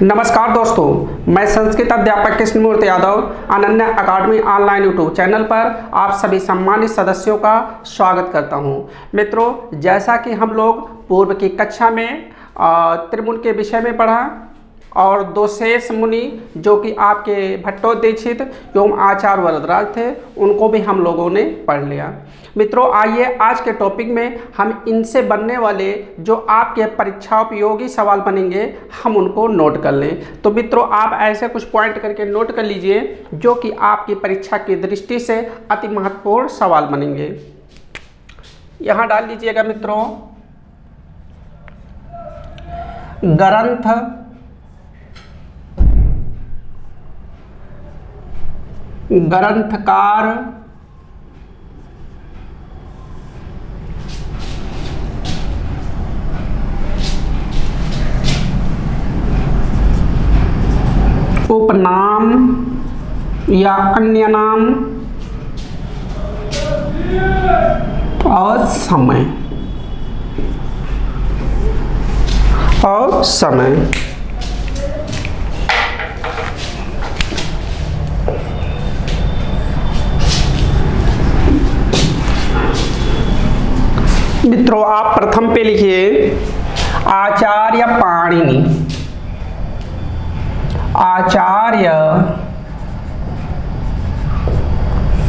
नमस्कार दोस्तों, मैं संस्कृत अध्यापक कृष्णमूर्ति यादव अनन्या अकादमी ऑनलाइन यूट्यूब चैनल पर आप सभी सम्मानित सदस्यों का स्वागत करता हूं। मित्रों, जैसा कि हम लोग पूर्व की कक्षा में त्रिमुनि के विषय में पढ़ा और दो शेष मुनि जो कि आपके भट्टोदीक्षित एवं आचार्य वरदराज थे, उनको भी हम लोगों ने पढ़ लिया। मित्रों, आइए आज के टॉपिक में हम इनसे बनने वाले जो आपके परीक्षा उपयोगी सवाल बनेंगे हम उनको नोट कर लें। तो मित्रों, आप ऐसे कुछ पॉइंट करके नोट कर लीजिए जो कि आपकी परीक्षा की दृष्टि से अति महत्वपूर्ण सवाल बनेंगे। यहाँ डाल लीजिएगा मित्रों, ग्रंथ ग्रंथकार उपनाम या अन्य नाम और समय मित्रों, आप प्रथम पे लिखिए आचार्य पाणिनि। आचार्य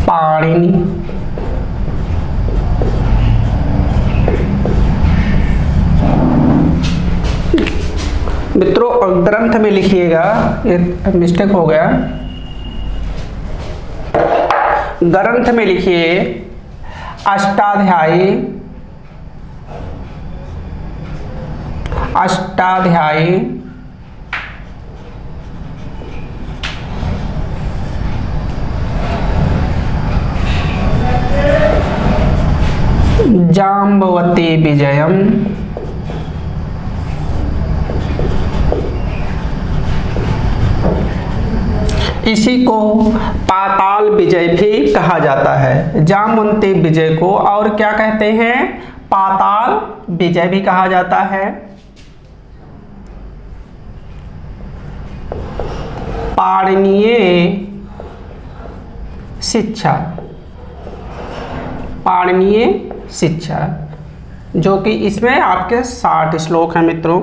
पाणिनि मित्रों, ग्रंथ में लिखिएगा, ये मिस्टेक हो गया। ग्रंथ में लिखिए अष्टाध्यायी जाम्बवती विजयम इसी को पाताल विजय भी कहा जाता है। जाम्बवती विजय को और क्या कहते हैं? पाताल विजय भी कहा जाता है। पाणिनीय शिक्षा जो कि इसमें आपके 60 श्लोक हैं मित्रों।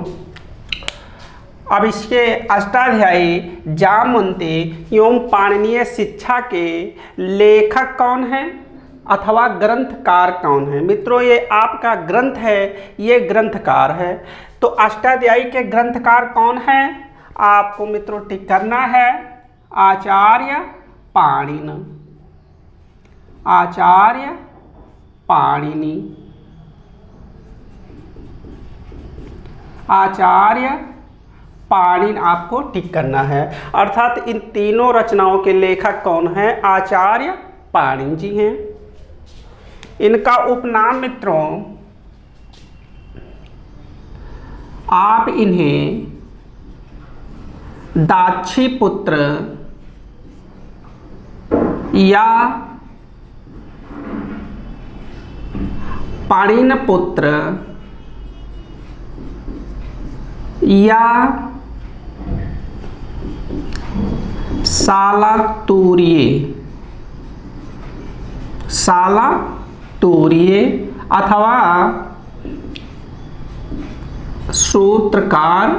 अब इसके अष्टाध्यायी जाम्बवती एवं पाणिनीय शिक्षा के लेखक कौन हैं अथवा ग्रंथकार कौन है? मित्रों, ये आपका ग्रंथ है, ये ग्रंथकार है। तो अष्टाध्यायी के ग्रंथकार कौन है? आपको मित्रों टिक करना है आचार्य पाणिनि। आचार्य पाणिनि, आचार्य पाणिनि आपको टिक करना है। अर्थात इन तीनों रचनाओं के लेखक कौन हैं? आचार्य पाणिनि जी हैं। इनका उपनाम मित्रों, आप इन्हें दाक्षीपुत्र या पाणिनपुत्र या सालातूर्य अथवा सूत्रकार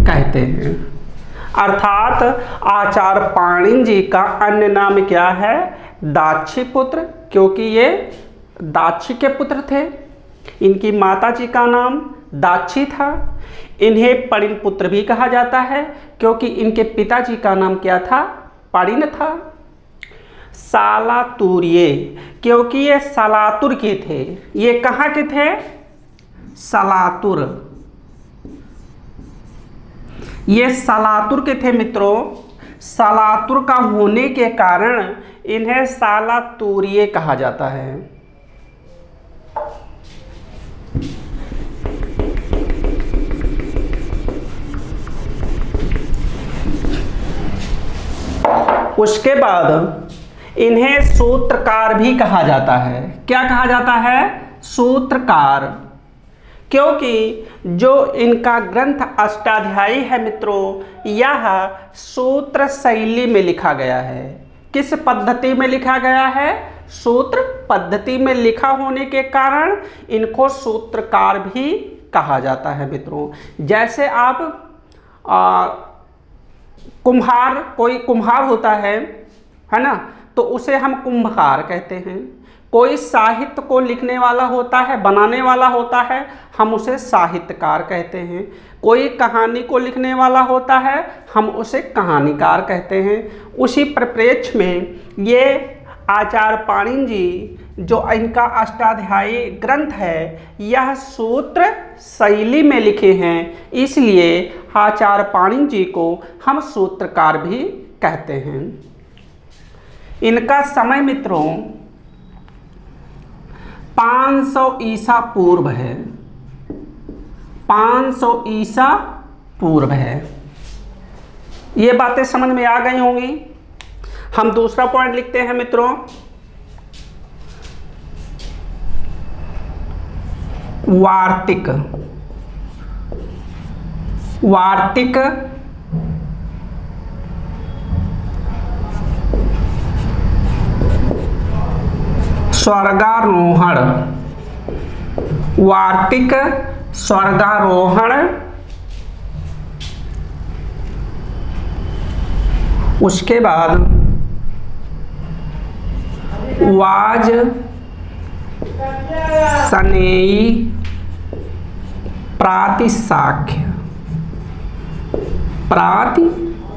कहते हैं। अर्थात आचार्य पाणिनि जी का अन्य नाम क्या है? दाक्षीपुत्र, क्योंकि ये दाक्षी के पुत्र थे। इनकी माता जी का नाम दाक्षी था। इन्हें पणिनपुत्र भी कहा जाता है क्योंकि इनके पिताजी का नाम क्या था? पणिन था। सालातूर्य, क्योंकि ये सलातुर के थे। ये कहाँ के थे? सलातुर। ये सलातुर के थे मित्रों। सलातुर का होने के कारण इन्हें सालातूर्य कहा जाता है। उसके बाद इन्हें सूत्रकार भी कहा जाता है। क्या कहा जाता है? सूत्रकार। क्योंकि जो इनका ग्रंथ अष्टाध्यायी है मित्रों, यह सूत्र शैली में लिखा गया है। किस पद्धति में लिखा गया है? सूत्र पद्धति में लिखा होने के कारण इनको सूत्रकार भी कहा जाता है मित्रों। जैसे आप कुम्हार, कोई कुम्हार होता है ना, तो उसे हम कुम्भकार कहते हैं। कोई साहित्य को लिखने वाला होता है, बनाने वाला होता है, हम उसे साहित्यकार कहते हैं। कोई कहानी को लिखने वाला होता है, हम उसे कहानीकार कहते हैं। उसी परिप्रेक्ष्य में ये आचार्य पाणिनि जी जो इनका अष्टाध्यायी ग्रंथ है, यह सूत्र शैली में लिखे हैं, इसलिए आचार्य पाणिनि जी को हम सूत्रकार भी कहते हैं। इनका समय मित्रों 500 ईसा पूर्व है। 500 ईसा पूर्व है। ये बातें समझ में आ गई होंगी। हम दूसरा पॉइंट लिखते हैं मित्रों, वार्तिक। वार्तिक स्वर्गारोहण। वार्तिक स्वर्गारोहण, उसके बाद वाज सनेयी प्रातिशाख्य। प्रातिशाख्य।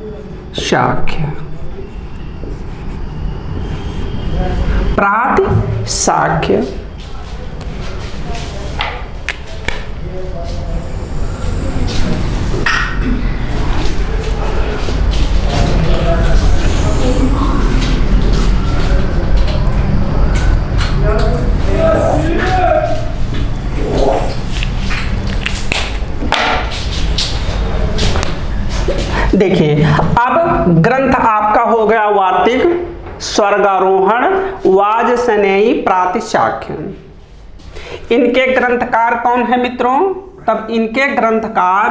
प्रातिशाख्य देखिए, अब ग्रंथ आपका हो गया वार्तिक, स्वर्गारोहण, वाज सनेयी, प्रातिशाख्य। इनके ग्रंथकार कौन है मित्रों? तब इनके ग्रंथकार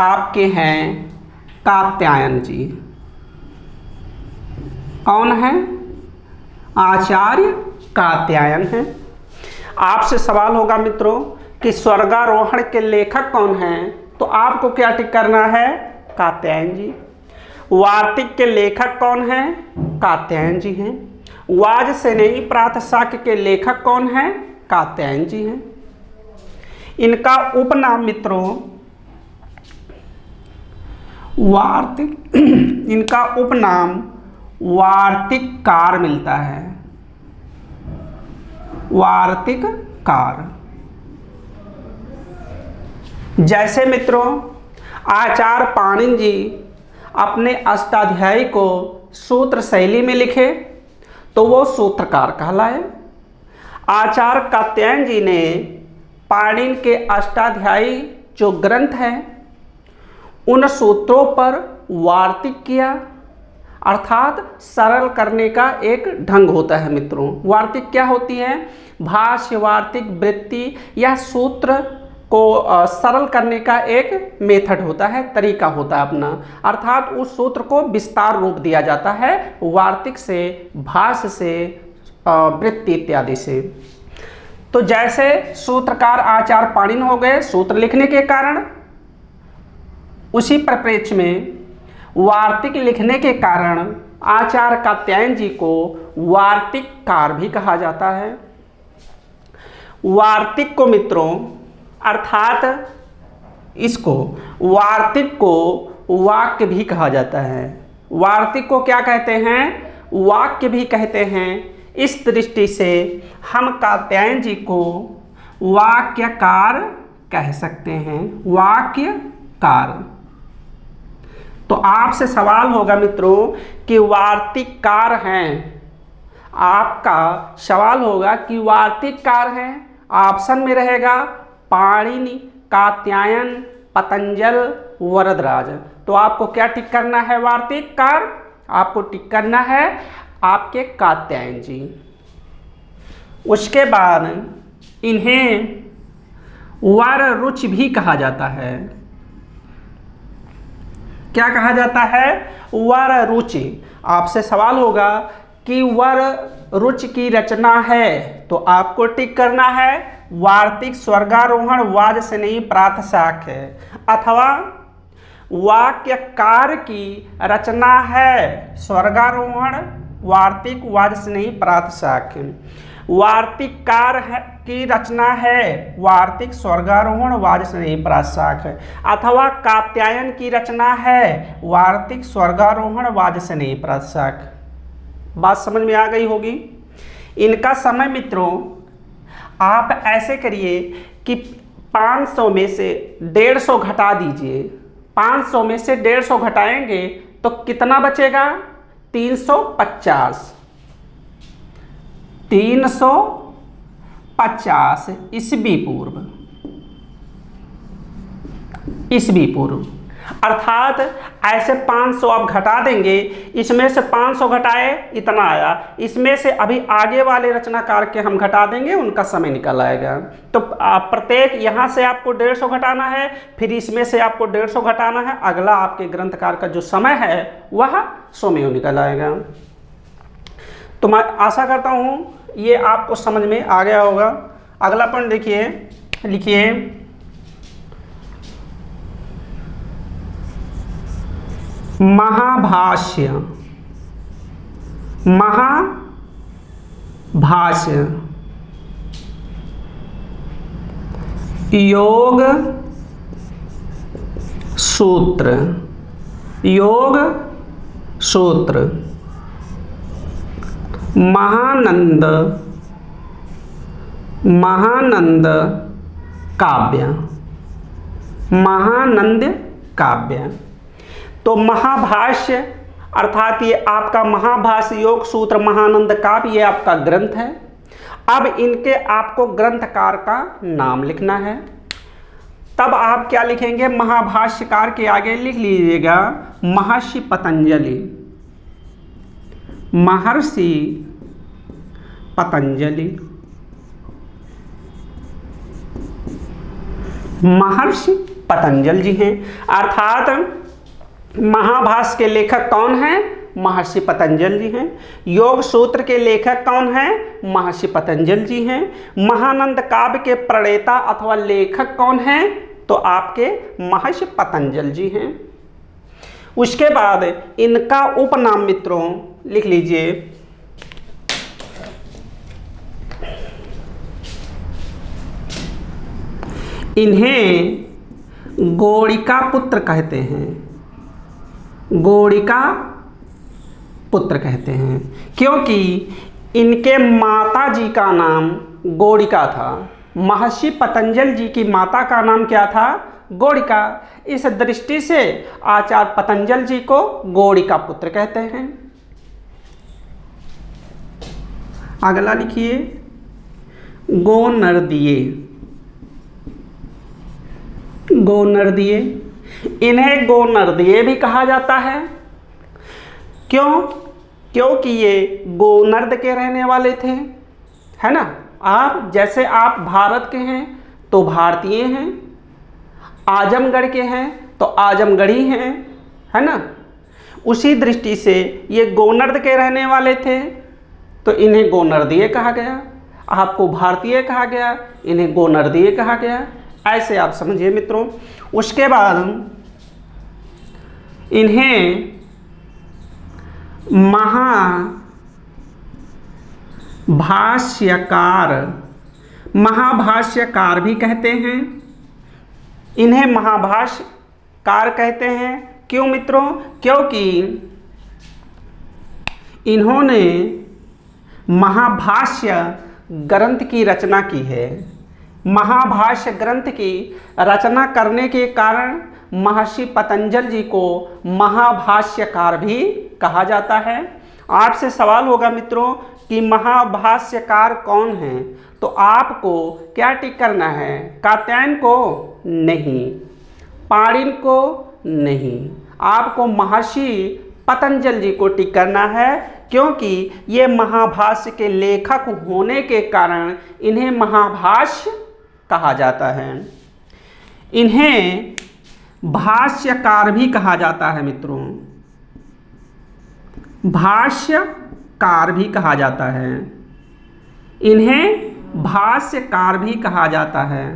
आपके हैं कात्यायन जी। कौन है? आचार्य कात्यायन है। आपसे सवाल होगा मित्रों कि स्वर्गारोहण के लेखक कौन हैं, तो आपको क्या टिक करना है? कात्यायन जी। वार्तिक के लेखक कौन हैं? कात्यायन जी हैं। वाज सनेयी प्रातिशाख्य के लेखक कौन हैं? कात्यायन जी हैं। इनका उपनाम मित्रों वार्तिक, इनका उपनाम वार्तिककार मिलता है। वार्तिककार। जैसे मित्रों आचार्य पाणिनि जी अपने अष्टाध्यायी को सूत्र शैली में लिखे तो वो सूत्रकार कहलाए। आचार्य कात्यायन जी ने पाणिनि के अष्टाध्यायी जो ग्रंथ है उन सूत्रों पर वार्तिक किया, अर्थात सरल करने का एक ढंग होता है मित्रों। वार्तिक क्या होती है? भाष्य, वार्तिक, वृत्ति, यह सूत्र को सरल करने का एक मेथड होता है, तरीका होता है अपना, अर्थात उस सूत्र को विस्तार रूप दिया जाता है वार्तिक से, भाष्य से, वृत्ति इत्यादि से। तो जैसे सूत्रकार आचार्य पाणिनि हो गए सूत्र लिखने के कारण, उसी परिप्रेक्ष्य में वार्तिक लिखने के कारण आचार्य कात्यायन जी को वार्तिककार भी कहा जाता है। वार्तिक को मित्रों, अर्थात इसको वार्तिक को वाक्य भी कहा जाता है। वार्तिक को क्या कहते हैं? वाक्य भी कहते हैं। इस दृष्टि से हम कात्यायन जी को वाक्यकार कह सकते हैं। वाक्यकार। तो आपसे सवाल होगा मित्रों कि वार्तिककार हैं, आपका सवाल होगा कि वार्तिककार हैं, ऑप्शन में रहेगा पाणिनि, कात्यायन, पतंजल, वरदराज। तो आपको क्या टिक करना है? वार्तिककार। आपको टिक करना है आपके कात्यायन जी। उसके बाद इन्हें वर रुचि भी कहा जाता है। क्या कहा जाता है? वर रुचि। आपसे सवाल होगा कि वर रुचि की रचना है, तो आपको टिक करना है वार्तिक स्वर्गारोहण वाज से नहीं प्रातशाख है, अथवा वाक्यकार की रचना है स्वर्गारोहण वार्तिक वाज से नहीं प्रातशाख। वार्तिककार की रचना है वार्तिक स्वर्गारोहण वाज से नहीं प्रातशाख, अथवा कात्यायन की रचना है वार्तिक स्वर्गारोहण वाज से नहीं प्रातशाख। बात समझ में आ गई होगी। इनका समय मित्रों आप ऐसे करिए कि 500 में से 150 घटा दीजिए। 500 में से 150 घटाएंगे तो कितना बचेगा? 350। 350 ईस्वी पूर्व अर्थात ऐसे 500 आप घटा देंगे, इसमें से 500 घटाए इतना आया, इसमें से अभी आगे वाले रचनाकार के हम घटा देंगे, उनका समय निकल आएगा। तो प्रत्येक यहाँ से आपको 150 घटाना है, फिर इसमें से आपको 150 घटाना है, अगला आपके ग्रंथकार का जो समय है वह स्वमेव निकल आएगा। तो मैं आशा करता हूँ ये आपको समझ में आ गया होगा। अगला पॉइंट देखिए, लिखिए महाभाष्य। महाभाष्य योग सूत्र, योग सूत्र महानंद काव्य, महानंद काव्य। तो महाभाष्य अर्थात ये आपका महाभाष्य योग सूत्र महानंद काव्य, ये आपका ग्रंथ है। अब इनके आपको ग्रंथकार का नाम लिखना है। तब आप क्या लिखेंगे? महाभाष्यकार के आगे लिख लीजिएगा महर्षि पतंजलि, महर्षि पतंजलि, महर्षि पतंजलि जी हैं। अर्थात महाभाष्य के लेखक कौन हैं? महर्षि पतंजलि जी हैं। योग सूत्र के लेखक कौन हैं? महर्षि पतंजलि जी हैं। महानंद काव्य के प्रणेता अथवा लेखक कौन हैं? तो आपके महर्षि पतंजलि जी हैं। उसके बाद इनका उपनाम मित्रों लिख लीजिए, इन्हें गोड़िका पुत्र कहते हैं, गोड़िका पुत्र कहते हैं, क्योंकि इनके माता जी का नाम गोड़िका था। महर्षि पतंजलि जी की माता का नाम क्या था? गोड़िका। इस दृष्टि से आचार्य पतंजलि जी को गोड़िका पुत्र कहते हैं। अगला लिखिए गोनर्दीय, गोनर्दीय। इन्हें गोनर्दीय भी कहा जाता है। क्यों? क्योंकि ये गोनर्द के रहने वाले थे, है ना। आप जैसे आप भारत के हैं तो भारतीय हैं, आजमगढ़ के हैं तो आजमगढ़ी हैं, है ना। उसी दृष्टि से ये गोनर्द के रहने वाले थे तो इन्हें गोनर्दीय कहा गया। आपको भारतीय कहा गया, इन्हें गोनर्दीय कहा गया। ऐसे आप समझिए मित्रों। उसके बाद इन्हें महाभाष्यकार, महाभाष्यकार भी कहते हैं। इन्हें महाभाष्यकार कहते हैं। क्यों मित्रों? क्योंकि इन्होंने महाभाष्य ग्रंथ की रचना की है। महाभाष्य ग्रंथ की रचना करने के कारण महर्षि पतंजलि जी को महाभाष्यकार भी कहा जाता है। आपसे सवाल होगा मित्रों कि महाभाष्यकार कौन है, तो आपको क्या टिक करना है? कात्यायन को नहीं, पाणिनि को नहीं, आपको महर्षि पतंजलि जी को टिक करना है, क्योंकि ये महाभाष्य के लेखक होने के कारण इन्हें महाभाष्य कहा जाता है। इन्हें भाष्यकार भी कहा जाता है मित्रों, भाष्यकार भी कहा जाता है। इन्हें भाष्यकार भी कहा जाता है।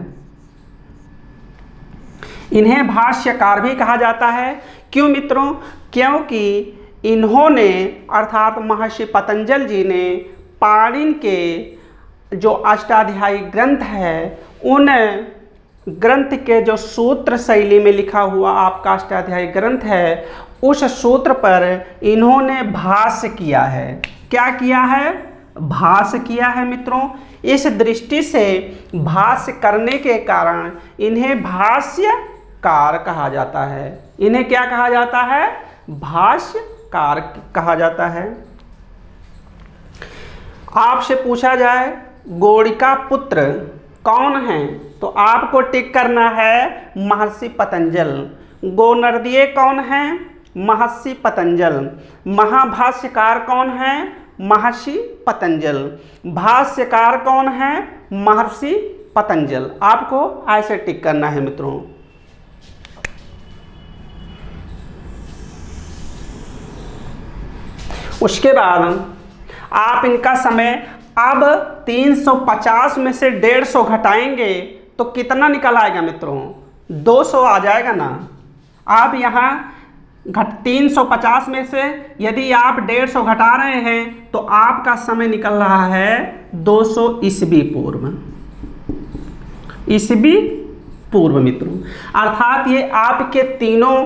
इन्हें भाष्यकार भी कहा जाता है। क्यों मित्रों? क्योंकि इन्होंने अर्थात महर्षि पतंजलि जी ने पाणिनि के जो अष्टाध्यायी ग्रंथ है उन ग्रंथ के जो सूत्र शैली में लिखा हुआ आपका अष्टाध्यायी ग्रंथ है उस सूत्र पर इन्होंने भाष्य किया है। क्या किया है? भाष्य किया है मित्रों। इस दृष्टि से भाष्य करने के कारण इन्हें भाष्यकार कहा जाता है। इन्हें क्या कहा जाता है? भाष्यकार कहा जाता है। आपसे पूछा जाए गौड़िका पुत्र कौन है तो आपको टिक करना है महर्षि पतंजलि। गोनर्दीय कौन है? महर्षि पतंजलि। महाभाष्यकार कौन है? महर्षि पतंजलि। भाष्यकार कौन है? महर्षि पतंजलि। आपको ऐसे टिक करना है मित्रों। उसके बाद आप इनका समय अब 350 में से 150 घटाएंगे तो कितना निकल आएगा मित्रों? 200 आ जाएगा ना। आप यहाँ 350 में से यदि आप 150 घटा रहे हैं तो आपका समय निकल रहा है 200 ईस्वी पूर्व। ईस्वी पूर्व मित्रों, अर्थात ये आपके तीनों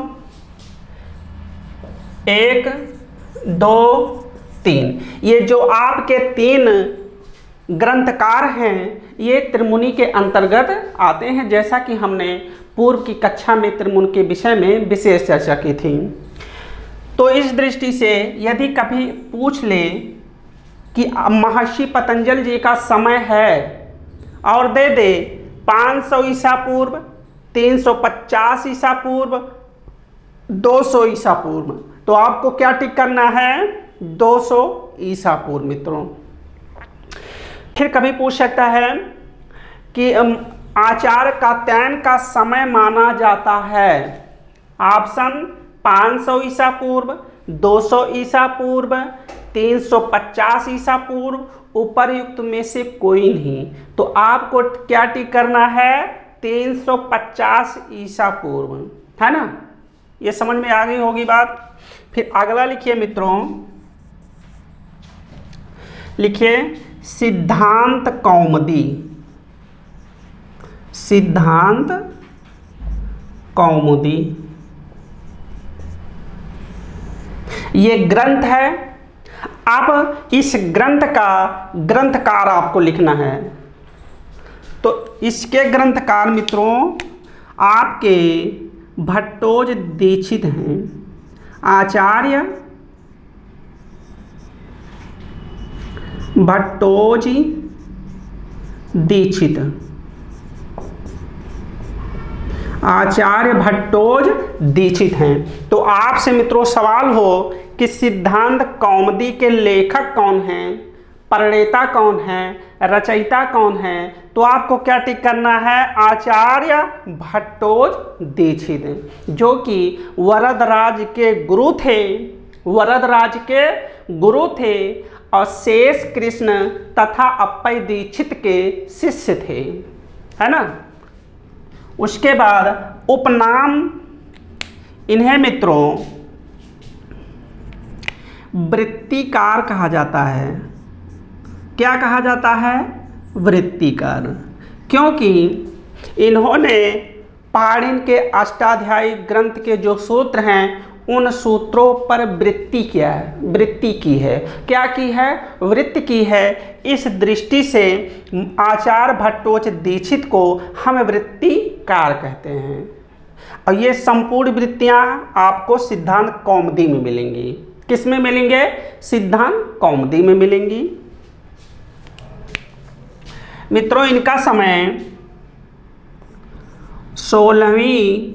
1 2 3 ये जो आपके 3 ग्रंथकार हैं ये त्रिमुनि के अंतर्गत आते हैं, जैसा कि हमने पूर्व की कक्षा में त्रिमुनि के विषय में विशेष चर्चा की थी। तो इस दृष्टि से यदि कभी पूछ ले कि महर्षि पतंजलि जी का समय है और दे दे 500 ईसा पूर्व, 350 ईसा पूर्व, 200 ईसा पूर्व, तो आपको क्या टिक करना है? 200 ईसा पूर्व मित्रों। फिर कभी पूछ सकता है कि आचार्य कात्यायन का समय माना जाता है ऑप्शन 500 ईसा पूर्व, 200 ईसा पूर्व, 350 ईसा पूर्व, उपर्युक्त में से कोई नहीं। तो आपको क्या टिक करना है? 350 ईसा पूर्व, है ना। ये समझ में आ गई होगी बात। फिर अगला लिखिए मित्रों, लिखिए सिद्धांत कौमुदी। सिद्धांत कौमुदी ये ग्रंथ है। अब इस ग्रंथ का ग्रंथकार आपको लिखना है। तो इसके ग्रंथकार मित्रों आपके भट्टोज दीक्षित हैं। आचार्य भट्टोज दीक्षित, आचार्य भट्टोज दीक्षित हैं। तो आपसे मित्रों सवाल हो कि सिद्धांत कौमुदी के लेखक कौन हैं, प्रणेता कौन है, रचयिता कौन है, तो आपको क्या टिक करना है? आचार्य भट्टोज दीक्षित, जो कि वरदराज के गुरु थे। वरदराज के गुरु थे और शेष कृष्ण तथा अप्पय दीक्षित के शिष्य थे, है ना। उसके बाद उपनाम इन्हें मित्रों वृत्तिकार कहा जाता है। क्या कहा जाता है? वृत्तिकार, क्योंकि इन्होंने पाणिनि के अष्टाध्यायी ग्रंथ के जो सूत्र हैं उन सूत्रों पर वृत्ति की है। क्या की है? वृत्ति की है। इस दृष्टि से आचार्य भट्टोज दीक्षित को हम वृत्तिकार कहते हैं। और ये संपूर्ण वृत्तियां आपको सिद्धांत कौमुदी में मिलेंगी। किस में मिलेंगे? सिद्धांत कौमुदी में मिलेंगी। मित्रों इनका समय 16वीं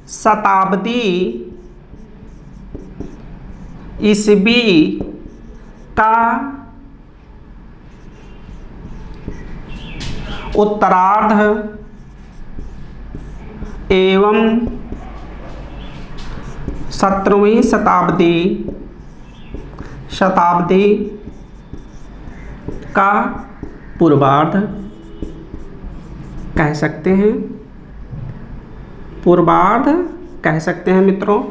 शताब्दी ईस्वी का उत्तरार्ध एवं 17वीं शताब्दी का पूर्वार्ध कह सकते हैं, पूर्वार्ध कह सकते हैं मित्रों।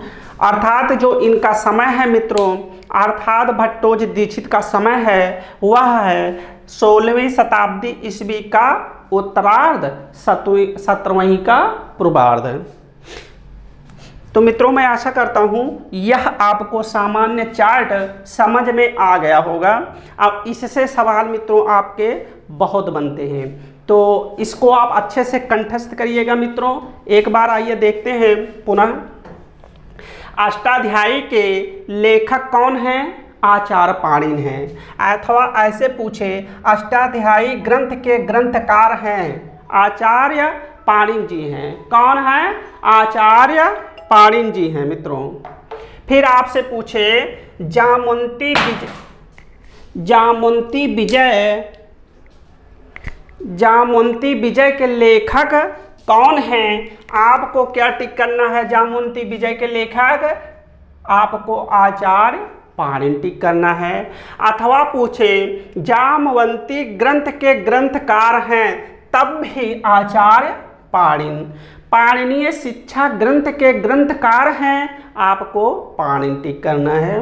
अर्थात जो इनका समय है मित्रों, अर्थात भट्टोजी दीक्षित का समय है वह है 16वीं शताब्दी ईस्वी का उत्तरार्ध, 17वीं का पूर्वार्ध। तो मित्रों मैं आशा करता हूँ यह आपको सामान्य चार्ट समझ में आ गया होगा। अब इससे सवाल मित्रों आपके बहुत बनते हैं, तो इसको आप अच्छे से कंठस्थ करिएगा मित्रों। एक बार आइए देखते हैं पुनः। अष्टाध्यायी के लेखक कौन हैं? आचार्य पाणिनि हैं। अथवा ऐसे पूछे अष्टाध्यायी ग्रंथ के ग्रंथकार हैं आचार्य पाणिनि जी हैं। कौन है? आचार्य पाणिनि जी हैं मित्रों। फिर आपसे पूछे जामवंती विजय के लेखक कौन हैं? आपको क्या टिक करना है? जामवंती विजय के लेखक आपको आचार्य पाणिनि टिक करना है। अथवा पूछे जामवंती ग्रंथ के ग्रंथकार हैं, तब भी आचार्य पाणिनि। पाणिनीय शिक्षा ग्रंथ के ग्रंथकार हैं, आपको पाणिनि टिक करना है।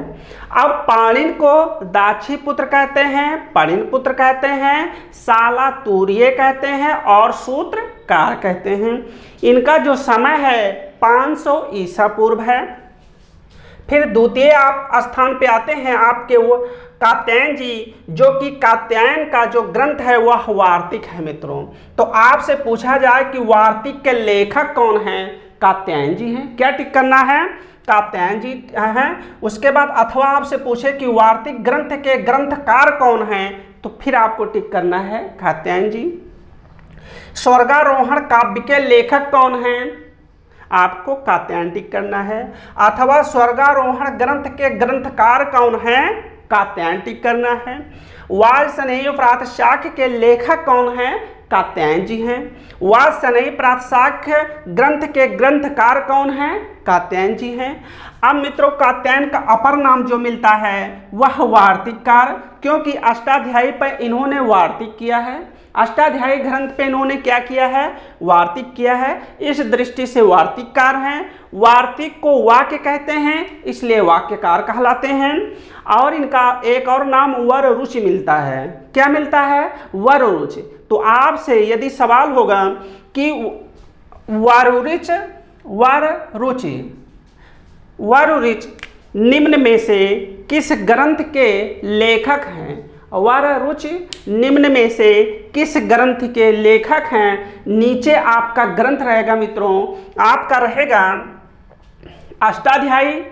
अब पाणिनि को दाक्षीपुत्र कहते हैं, पणिनपुत्र कहते हैं, सालातूर्य कहते हैं और सूत्रकार कहते हैं। इनका जो समय है 500 ईसा पूर्व है। फिर द्वितीय आप स्थान पे आते हैं आपके वो कात्यायन जी, जो कि कात्यायन का जो ग्रंथ है वह वार्तिक है मित्रों। तो आपसे पूछा जाए कि वार्तिक के लेखक कौन हैं? कात्यायन जी हैं। क्या टिक करना है? कात्यायन जी हैं। उसके बाद अथवा आपसे पूछे कि वार्तिक ग्रंथ के ग्रंथकार कौन हैं, तो फिर आपको टिक करना है कात्यायन जी। स्वर्गारोहण काव्य के लेखक कौन हैं? आपको कात्यायन टिक करना है। अथवा स्वर्गारोहण ग्रंथ के ग्रंथकार कौन हैं? कात्यायन टिक करना है। वाजसनेयी प्रातशाख्य के लेखक कौन हैं? कात्यायन जी हैं। वाजसनेयी प्रातशाख्य ग्रंथ के ग्रंथकार कौन हैं? कात्यायन जी हैं। अब मित्रों कात्यायन का अपर नाम जो मिलता है वह वार्तिककार, क्योंकि अष्टाध्यायी पर इन्होंने वार्तिक किया है। अष्टाध्यायी ग्रंथ पे इन्होंने क्या किया है? वार्तिक किया है। इस दृष्टि से वार्तिककार हैं। वार्तिक को वाक्य कहते हैं, इसलिए वाक्यकार कहलाते हैं। और इनका एक और नाम वर रुचि मिलता है। क्या मिलता है? वर रुचि। तो आपसे यदि सवाल होगा कि वर रुचि निम्न में से किस ग्रंथ के लेखक हैं? वर रुचि निम्न में से किस ग्रंथ के लेखक हैं? नीचे आपका ग्रंथ रहेगा मित्रों, आपका रहेगा अष्टाध्यायी,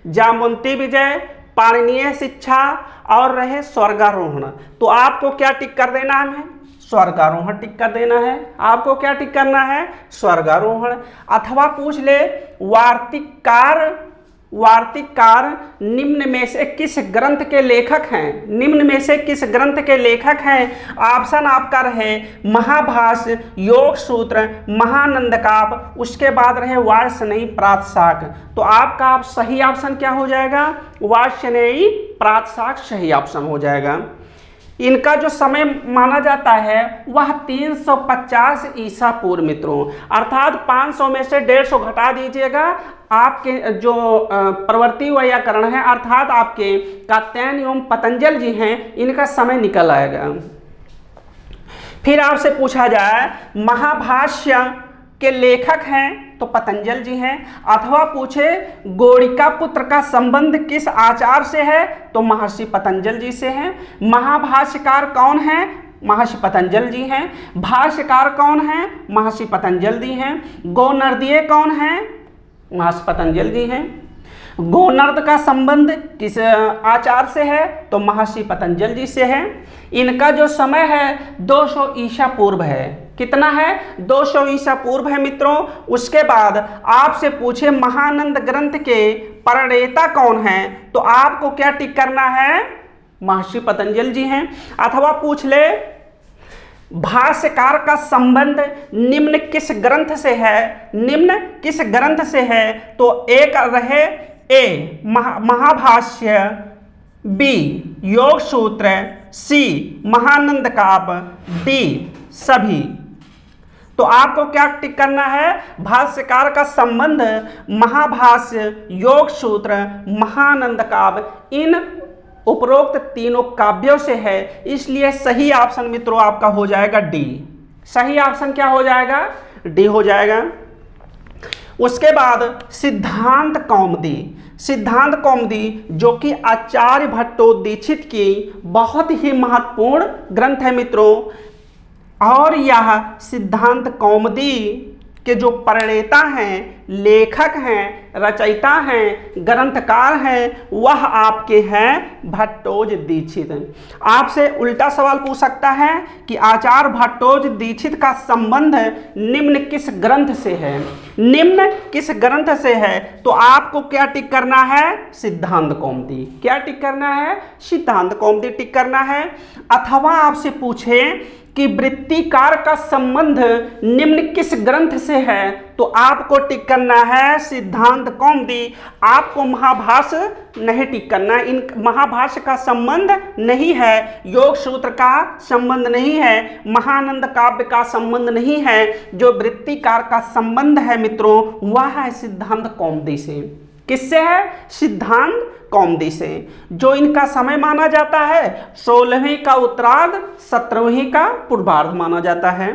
जामवंती विजय, पाणिनीय शिक्षा और रहे स्वर्गारोहण। तो आपको क्या टिक कर देना है? स्वर्गारोहण टिक कर देना है। आपको क्या टिक करना है? स्वर्गारोहण। अथवा पूछ ले वार्तिककार निम्न में से किस ग्रंथ के लेखक हैं? निम्न में से किस ग्रंथ के लेखक हैं? ऑप्शन आपका रहे महाभाष्य, योग सूत्र, महानंद काव्य, उसके बाद रहे वाजसनेयी प्रातशाख्य। तो आपका सही ऑप्शन क्या हो जाएगा? वाजसनेयी प्रातशाख्य सही ऑप्शन हो जाएगा। इनका जो समय माना जाता है वह 350 ईसा पूर्व मित्रों, अर्थात 500 में से 150 घटा दीजिएगा। आपके जो प्रवर्ती वैयाकरण है अर्थात आपके कात्यायन एवं पतंजल जी हैं, इनका समय निकल आएगा। फिर आपसे पूछा जाए महाभाष्य के लेखक हैं, तो पतंजल जी हैं। अथवा पूछे गोड़िका पुत्र का संबंध किस आचार्य से है? तो महर्षि पतंजल जी से है। महाभाष्यकार कौन है? महर्षि पतंजल जी हैं। भाष्यकार कौन है? महर्षि पतंजल जी हैं। गोनर्दीय कौन है? महर्षि पतंजल जी हैं। गोनर्द का संबंध किस आचार्य से है? तो महर्षि पतंजल जी से है। इनका जो समय है 200 ईसा पूर्व है। कितना है? 200 ईसा पूर्व है मित्रों। उसके बाद आपसे पूछे महानंद ग्रंथ के प्रणेता कौन हैं, तो आपको क्या टिक करना है? महर्षि पतंजल जी हैं। अथवा पूछ ले भाष्यकार का संबंध निम्न किस ग्रंथ से है, निम्न किस ग्रंथ से है? तो एक रहे ए महाभाष्य, बी योग सूत्र, सी महानंद काव्य, डी सभी। तो आपको क्या टिक करना है? भाष्यकार का संबंध महाभाष्य, योग सूत्र, महानंद काव्य, इन उपरोक्त तीनों काव्यों से है, इसलिए सही ऑप्शन मित्रों आपका हो जाएगा डी। सही ऑप्शन क्या हो जाएगा? डी हो जाएगा। उसके बाद सिद्धांत कौमुदी। सिद्धांत कौमुदी जो कि आचार्य भट्टोदीक्षित की बहुत ही महत्वपूर्ण ग्रंथ है मित्रों, और यह सिद्धांत कौमुदी के जो प्रणेता हैं, लेखक हैं, रचयिता हैं, ग्रंथकार हैं, वह आपके हैं भट्टोज दीक्षित। आपसे उल्टा सवाल पूछ सकता है कि आचार्य भट्टोज दीक्षित का संबंध निम्न किस ग्रंथ से है, निम्न किस ग्रंथ से है? तो आपको क्या टिक करना है? सिद्धांत कौमुदी। क्या टिक करना है? सिद्धांत कौमुदी टिक करना है। अथवा आपसे पूछे कि वृत्तिकार का संबंध निम्न किस ग्रंथ से है, तो आपको टिक करना है सिद्धांत कौमुदी। आपको महाभाष्य नहीं टिक करना, इन महाभाष्य का संबंध नहीं है, योग सूत्र का संबंध नहीं है, महानंद काव्य का संबंध नहीं है। जो वृत्तिकार का संबंध है मित्रों वह है सिद्धांत कौमुदी से। किससे है? सिद्धांत कौमुदी से। जो इनका समय माना जाता है 16वीं का उत्तरार्ध 17वीं का पूर्वार्ध माना जाता है।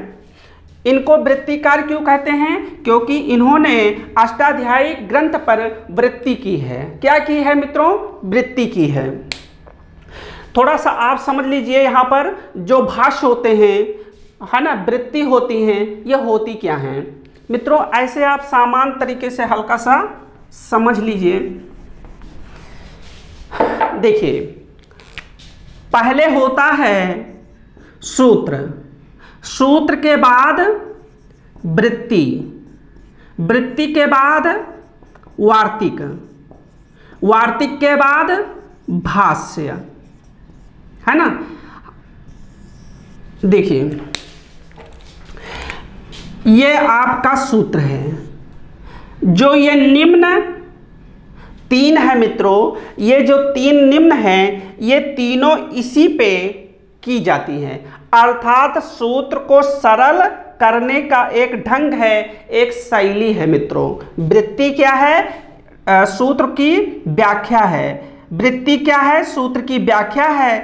इनको वृत्तिकार क्यों कहते हैं? क्योंकि इन्होंने अष्टाध्यायी ग्रंथ पर वृत्ति की है। क्या की है मित्रों? वृत्ति की है। थोड़ा सा आप समझ लीजिए, यहाँ पर जो भाष्य होते हैं है ना, वृत्ति होती हैं, ये होती क्या हैं मित्रों? ऐसे आप सामान्य तरीके से हल्का सा समझ लीजिए। देखिए, पहले होता है सूत्र, सूत्र के बाद वृत्ति, वृत्ति के बाद वार्तिक, वार्तिक के बाद भाष्य, है ना। देखिए, ये आपका सूत्र है। जो ये निम्न तीन है मित्रों, ये जो तीन निम्न हैं, ये तीनों इसी पे की जाती हैं। अर्थात सूत्र को सरल करने का एक ढंग है, एक शैली है मित्रों। वृत्ति क्या है? सूत्र की व्याख्या है। वृत्ति क्या है? सूत्र की व्याख्या है।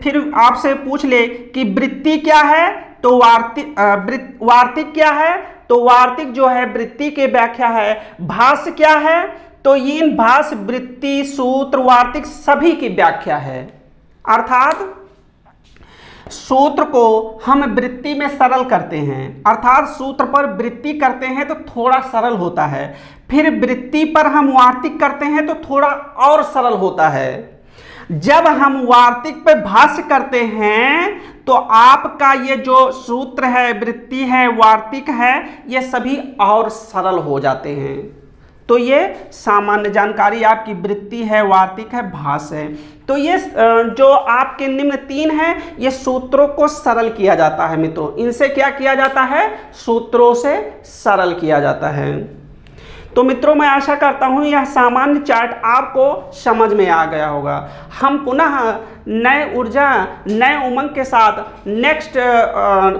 फिर आपसे पूछ ले कि वृत्ति क्या है, तो वार्तिक क्या है? तो वार्तिक जो है वृत्ति की व्याख्या है। भाष्य क्या है? तो इन भाष्य, वृत्ति, सूत्र, वार्तिक सभी की व्याख्या है। अर्थात सूत्र को हम वृत्ति में सरल करते हैं, अर्थात सूत्र पर वृत्ति करते हैं तो थोड़ा सरल होता है, फिर वृत्ति पर हम वार्तिक करते हैं तो थोड़ा और सरल होता है। जब हम वार्तिक पर भाष्य करते हैं तो आपका ये जो सूत्र है, वृत्ति है, वार्तिक है, ये सभी और सरल हो जाते हैं। तो ये सामान्य जानकारी आपकी वृत्ति है, वार्तिक है, भाष्य है। तो ये जो आपके निम्न तीन हैं, ये सूत्रों को सरल किया जाता है मित्रों। इनसे क्या किया जाता है? सूत्रों से सरल किया जाता है। तो मित्रों, मैं आशा करता हूँ यह सामान्य चार्ट आपको समझ में आ गया होगा। हम पुनः नए ऊर्जा, नए उमंग के साथ नेक्स्ट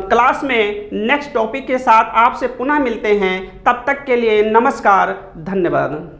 क्लास में नेक्स्ट टॉपिक के साथ आपसे पुनः मिलते हैं। तब तक के लिए नमस्कार, धन्यवाद।